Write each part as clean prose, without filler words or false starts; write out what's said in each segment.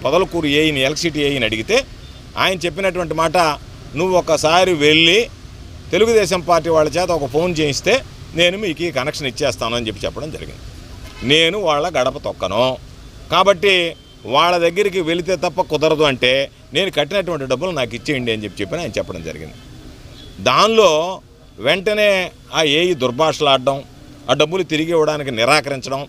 Podalakuru ఏఈని electricity ఏఈని అడిగితే ఆయన చెప్పినటువంటి మాట, నువ్వు ఒకసారి వెళ్ళి తెలుగుదేశం పార్టీ వాళ్ళ చేత ఒక ఫోన్ చేయిస్తే నేను మీకు ఈ కనెక్షన్ ఇచ్చేస్తాను అని చెప్పడం జరిగింది. నేను వాళ్ళ గడప తొక్కను, కాబట్టి వాళ్ళ దగ్గరికి వెళితే తప్ప కుదరదు అంటే నేను కట్టినటువంటి డబ్బులు నాకు ఇచ్చేయండి అని చెప్పి ఆయన చెప్పడం జరిగింది. దానిలో వెంటనే ఆ ఏఈ దుర్భాషలాడడం, ఆ డబ్బులు తిరిగి ఇవ్వడానికి నిరాకరించడం,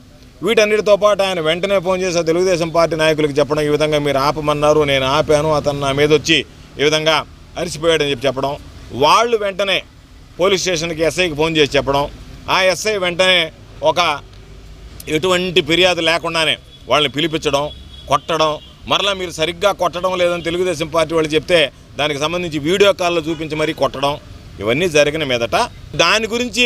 వీటన్నిటితో పాటు ఆయన వెంటనే ఫోన్ చేసి తెలుగుదేశం పార్టీ నాయకులకు చెప్పడం, ఈ విధంగా మీరు ఆపమన్నారు, నేను ఆపాను, అతను నా మీద వచ్చి ఈ విధంగా అరిసిపోయాడని చెప్పడం, వాళ్ళు వెంటనే పోలీస్ స్టేషన్కి ఎస్ఐకి ఫోన్ చేసి చెప్పడం, ఆ ఎస్ఐ వెంటనే ఒక ఎటువంటి ఫిర్యాదు లేకుండానే వాళ్ళని పిలిపించడం, కొట్టడం, మరలా మీరు సరిగ్గా కొట్టడం లేదని తెలుగుదేశం పార్టీ వాళ్ళు చెప్తే దానికి సంబంధించి వీడియో కాల్లో చూపించి మరీ కొట్టడం, ఇవన్నీ జరిగిన మీదట దాని గురించి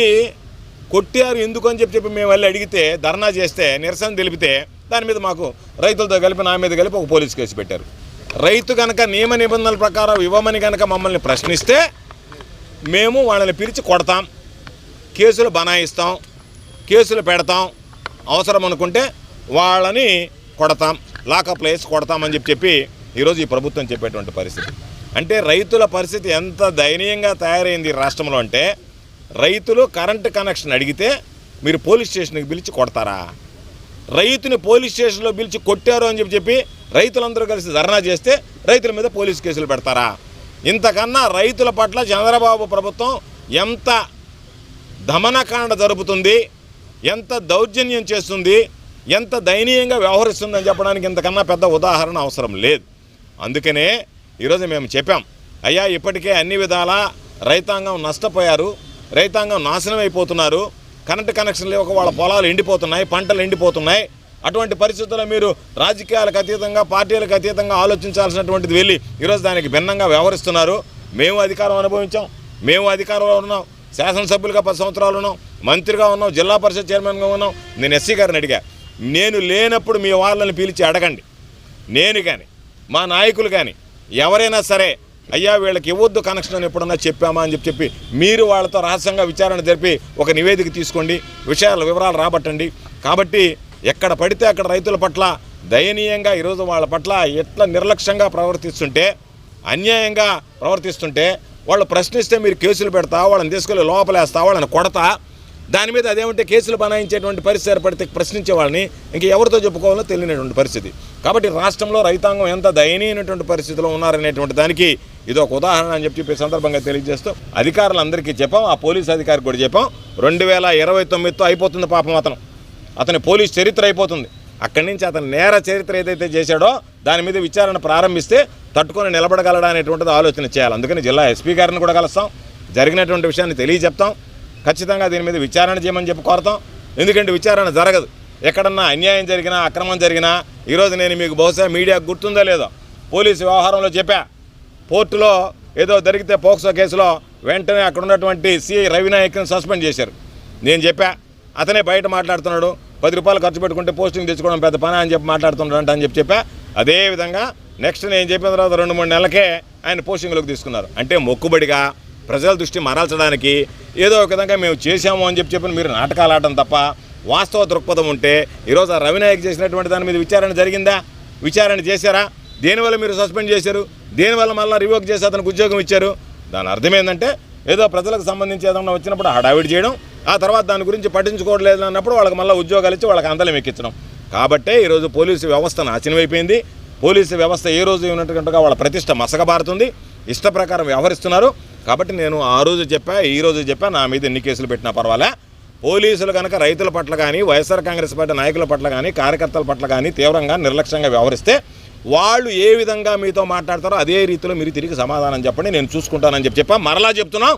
కొట్టారు ఎందుకు అని చెప్పి మేము వెళ్ళి అడిగితే, ధర్నా చేస్తే, నిరసన తెలిపితే దాని మీద మాకు రైతులతో కలిపి నా మీద కలిపి ఒక పోలీస్ కేసు పెట్టారు. రైతు కనుక నియమ నిబంధనల ప్రకారం ఇవ్వమని కనుక మమ్మల్ని ప్రశ్నిస్తే మేము వాళ్ళని పిలిచి కొడతాం, కేసులు బనాయిస్తాం, కేసులు పెడతాం, అవసరం అనుకుంటే వాళ్ళని కొడతాం, లాకప్లో వేసి కొడతామని చెప్పి ఈరోజు ఈ ప్రభుత్వం చెప్పేటువంటి పరిస్థితి. అంటే రైతుల పరిస్థితి ఎంత దయనీయంగా తయారైంది ఈ రాష్ట్రంలో అంటే, రైతులు కరెంటు కనెక్షన్ అడిగితే మీరు పోలీస్ స్టేషన్కి పిలిచి కొడతారా? రైతుని పోలీస్ స్టేషన్లో పిలిచి కొట్టారు అని చెప్పి రైతులందరూ కలిసి ధర్నా చేస్తే రైతుల మీద పోలీసు కేసులు పెడతారా? ఇంతకన్నా రైతుల పట్ల చంద్రబాబు ప్రభుత్వం ఎంత దమనకాండ జరుపుతుంది, ఎంత దౌర్జన్యం చేస్తుంది, ఎంత దయనీయంగా వ్యవహరిస్తుందని చెప్పడానికి ఇంతకన్నా పెద్ద ఉదాహరణ అవసరం లేదు. అందుకనే ఈరోజు మేము చెప్పాం, అయ్యా ఇప్పటికే అన్ని విధాలా రైతాంగం నష్టపోయారు, రైతాంగం నాశనం అయిపోతున్నారు, కరెంటు కనెక్షన్లు ఇవ్వక వాళ్ళ పొలాలు ఎండిపోతున్నాయి, పంటలు ఎండిపోతున్నాయి. అటువంటి పరిస్థితుల్లో మీరు రాజకీయాలకు అతీతంగా, పార్టీలకు అతీతంగా ఆలోచించాల్సినటువంటిది వెళ్ళి ఈరోజు దానికి భిన్నంగా వ్యవహరిస్తున్నారు. మేము అధికారం అనుభవించాం, మేము అధికారంలో ఉన్నాం, శాసనసభ్యులుగా 10 సంవత్సరాలు ఉన్నాం, మంత్రిగా ఉన్నాం, జిల్లా పరిషత్ చైర్మన్గా ఉన్నాం. నేను ఎస్సీ గారిని అడిగా, నేను లేనప్పుడు మీ వాళ్ళని పిలిచి అడగండి, నేను కానీ మా నాయకులు కానీ ఎవరైనా సరే, అయ్యా వీళ్ళకి ఇవ్వద్దు కనెక్షన్ అని ఎప్పుడన్నా చెప్పామా అని చెప్పి మీరు వాళ్ళతో రహస్యంగా విచారణ జరిపి ఒక నివేదిక తీసుకోండి, వివరాలు రాబట్టండి. కాబట్టి ఎక్కడ పడితే అక్కడ రైతుల పట్ల దయనీయంగా ఈరోజు వాళ్ళ పట్ల ఎట్లా నిర్లక్ష్యంగా ప్రవర్తిస్తుంటే, అన్యాయంగా ప్రవర్తిస్తుంటే, వాళ్ళు ప్రశ్నిస్తే మీరు కేసులు పెడతా, వాళ్ళని తీసుకెళ్ళి లోపలేస్తా, వాళ్ళని కొడతా, దాని మీద అదేమంటే కేసులు బనాయించేటువంటి పరిస్థితి ఏర్పడితే ప్రశ్నించే వాళ్ళని ఇంక ఎవరితో చెప్పుకోవాలో తెలియనటువంటి పరిస్థితి. కాబట్టి రాష్ట్రంలో రైతాంగం ఎంత దయనీయమైనటువంటి పరిస్థితిలో ఉన్నారనేటువంటి దానికి ఇది ఒక ఉదాహరణ అని చెప్పి సందర్భంగా తెలియజేస్తూ అధికారులందరికీ చెప్పాం, ఆ పోలీసు అధికారికి కూడా చెప్పాం, 2029తో అయిపోతుంది పాపం అతని పోలీస్ చరిత్ర అయిపోతుంది. అక్కడి నుంచి అతని నేర చరిత్ర ఏదైతే చేశాడో దాని మీద విచారణ ప్రారంభిస్తే తట్టుకొని నిలబడగలడా అనేటువంటిది ఆలోచన చేయాలి. అందుకని జిల్లా ఎస్పీ గారిని కూడా కలుస్తాం, జరిగినటువంటి విషయాన్ని తెలియజెప్తాం, ఖచ్చితంగా దీని మీద విచారణ చేయమని చెప్పి కోరుతాం. ఎందుకంటే విచారణ జరగదు, ఎక్కడన్నా అన్యాయం జరిగినా, అక్రమం జరిగినా, ఈరోజు నేను మీకు బహుశా మీడియాకు గుర్తుందో లేదో పోలీసు వ్యవహారంలో చెప్పా, పోర్టులో ఏదో జరిగితే పోక్సో కేసులో వెంటనే అక్కడ ఉన్నటువంటి సిఐ రవినాయక్ని సస్పెండ్ చేశారు. నేను చెప్పా, అతనే బయట మాట్లాడుతున్నాడు, 10 రూపాయలు ఖర్చు పెట్టుకుంటే పోస్టింగ్ తెచ్చుకోవడం పెద్ద పని అని చెప్పి మాట్లాడుతున్నాడు అని చెప్పా. అదేవిధంగా నెక్స్ట్ నేను చెప్పిన తర్వాత 2-3 నెలలకే ఆయన పోస్టింగ్లోకి తీసుకున్నారు. అంటే మొక్కుబడిగా ప్రజల దృష్టి మరల్చడానికి ఏదో ఒక విధంగా మేము చేశాము అని చెప్పి మీరు నాటకాలు ఆడటం తప్ప వాస్తవ దృక్పథం ఉంటే ఈరోజు ఆ రవినాయక్ చేసినటువంటి దాని మీద విచారణ జరిగిందా? విచారణ చేశారా? దేనివల్ల మీరు సస్పెండ్ చేశారు? దేనివల్ల మళ్ళీ రివోక్ చేసి అతనికి ఉద్యోగం ఇచ్చారు? దాని అర్థం ఏంటంటే ఏదో ప్రజలకు సంబంధించి ఏదన్నా వచ్చినప్పుడు హడావిడి చేయడం, ఆ తర్వాత దాని గురించి పట్టించుకోవట్లేదు అన్నప్పుడు వాళ్ళకి మళ్ళీ ఉద్యోగాలు ఇచ్చి వాళ్ళకి అందలం ఎక్కించడం. కాబట్టే ఈరోజు పోలీసు వ్యవస్థ నాశనం అయిపోయింది. పోలీసు వ్యవస్థ ఏ రోజు ఉన్నట్టుగా వాళ్ళ ప్రతిష్ట మసకబారుతుంది, ఇష్ట ప్రకారం వ్యవహరిస్తున్నారు. కాబట్టి నేను ఆ రోజు చెప్పా, ఈ రోజు చెప్పా, నా మీద ఎన్ని కేసులు పెట్టినా పర్వాలే, పోలీసులు కనుక రైతుల పట్ల కానీ, వైఎస్ఆర్ కాంగ్రెస్ పార్టీ నాయకుల పట్ల కానీ, కార్యకర్తల పట్ల కానీ తీవ్రంగా నిర్లక్ష్యంగా వ్యవహరిస్తే వాళ్ళు ఏ విధంగా మీతో మాట్లాడతారో అదే రీతిలో మీరు తిరిగి సమాధానం చెప్పండి, నేను చూసుకుంటానని చెప్పా. మరలా చెప్తున్నాం,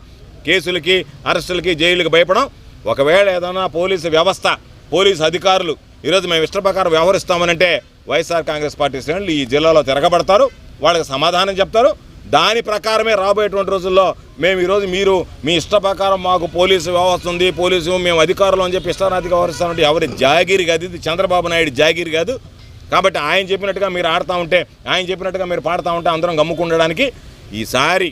కేసులకి, అరెస్టులకి, జైలుకి భయపడం. ఒకవేళ ఏదైనా పోలీసు వ్యవస్థ, పోలీసు అధికారులు ఈరోజు మేము ఇష్ట ప్రకారం వ్యవహరిస్తామనంటే వైఎస్ఆర్ కాంగ్రెస్ పార్టీ శ్రేణులు ఈ జిల్లాలో తిరగబడతారు, వాళ్ళకి సమాధానం చెప్తారు. దాని ప్రకారమే రాబోయేటువంటి రోజుల్లో మేము ఈరోజు మీరు మీ ఇష్ట ప్రకారం మాకు పోలీసు వ్యవస్థ ఉంది, పోలీసు మేము అధికారులు అని చెప్పి ఇష్టారాధిగా వ్యవహరిస్తామంటే ఎవరి జాగిరి కాదు, ఇది చంద్రబాబు నాయుడు జాగిరి కాదు. కాబట్టి ఆయన చెప్పినట్టుగా మీరు ఆడుతూ ఉంటే, ఆయన చెప్పినట్టుగా మీరు పాడుతూ ఉంటే అందరం గమ్ముకుండడానికి ఈసారి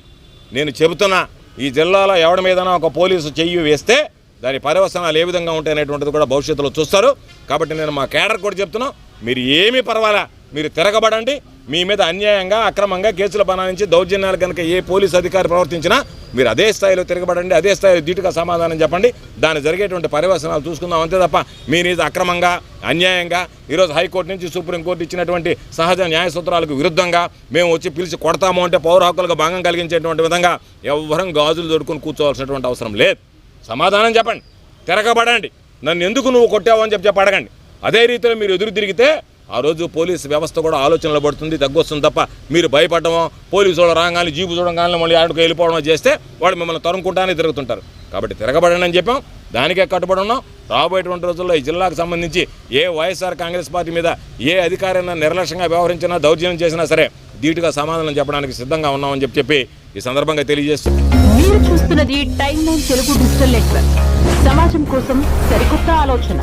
నేను చెబుతున్నా, ఈ జిల్లాలో ఎవడి మీదైనా ఒక పోలీసు చెయ్యి వేస్తే దాని పర్యవసనాలు ఏ విధంగా ఉంటాయి అనేటువంటిది కూడా భవిష్యత్తులో చూస్తారు. కాబట్టి నేను మా కేడర్ కూడా చెప్తున్నా, మీరు ఏమీ పర్వాలా, మీరు తిరగబడండి, మీ మీద అన్యాయంగా అక్రమంగా కేసులు బనాయించి దౌర్జన్యాలు కనుక ఏ పోలీసు అధికారి ప్రవర్తించినా మీరు అదే స్థాయిలో తిరగబడండి, అదే స్థాయిలో ధీటుగా సమాధానం చెప్పండి. దాని జరిగేటువంటి పర్యవసనాలు చూసుకుందాం, అంతే తప్ప మీరు ఇది అక్రమంగా అన్యాయంగా ఈరోజు హైకోర్టు నుంచి సుప్రీంకోర్టు ఇచ్చినటువంటి సహజ న్యాయ సూత్రాలకు విరుద్ధంగా మేము వచ్చి పిలిచి కొడతాము అంటే పౌర హక్కులకు భంగం కలిగించేటువంటి విధంగా ఎవ్వరం గాజులు దొడుకుని కూర్చోవాల్సినటువంటి అవసరం లేదు. సమాధానం చెప్పండి, తిరగబడండి. నన్ను ఎందుకు నువ్వు కొట్టావు అని చెప్పి అడగండి. అదే రీతిలో మీరు ఎదురు తిరిగితే ఆ రోజు పోలీసు వ్యవస్థ కూడా ఆలోచనలు పడుతుంది, తగ్గొస్తుంది తప్ప మీరు భయపడమో పోలీసు వాళ్ళు రాగానే జీపు చూడగానే మళ్ళీ ఆడుకు వెళ్ళిపోవడం చేస్తే వాళ్ళు మిమ్మల్ని తరుముకుంటానే తిరుగుతుంటారు. కాబట్టి తిరగబడండి అని చెప్పాం, దానికే కట్టుబడి ఉన్నాం. రాబోయేటువంటి రోజుల్లో ఈ జిల్లాకు సంబంధించి ఏ వైఎస్ఆర్ కాంగ్రెస్ పార్టీ మీద ఏ అధికారైనా నిర్లక్ష్యంగా వ్యవహరించినా దౌర్జన్యం చేసినా సరే ధీటుగా సమాధానం చెప్పడానికి సిద్ధంగా ఉన్నామని చెప్పి ఈ సందర్భంగా తెలియజేస్తుంది. మీరు చూస్తున్నది టైమ్ 9 తెలుగు డిజిటల్ నెట్వర్క్. సమాజం కోసం సరికొత్త ఆలోచన.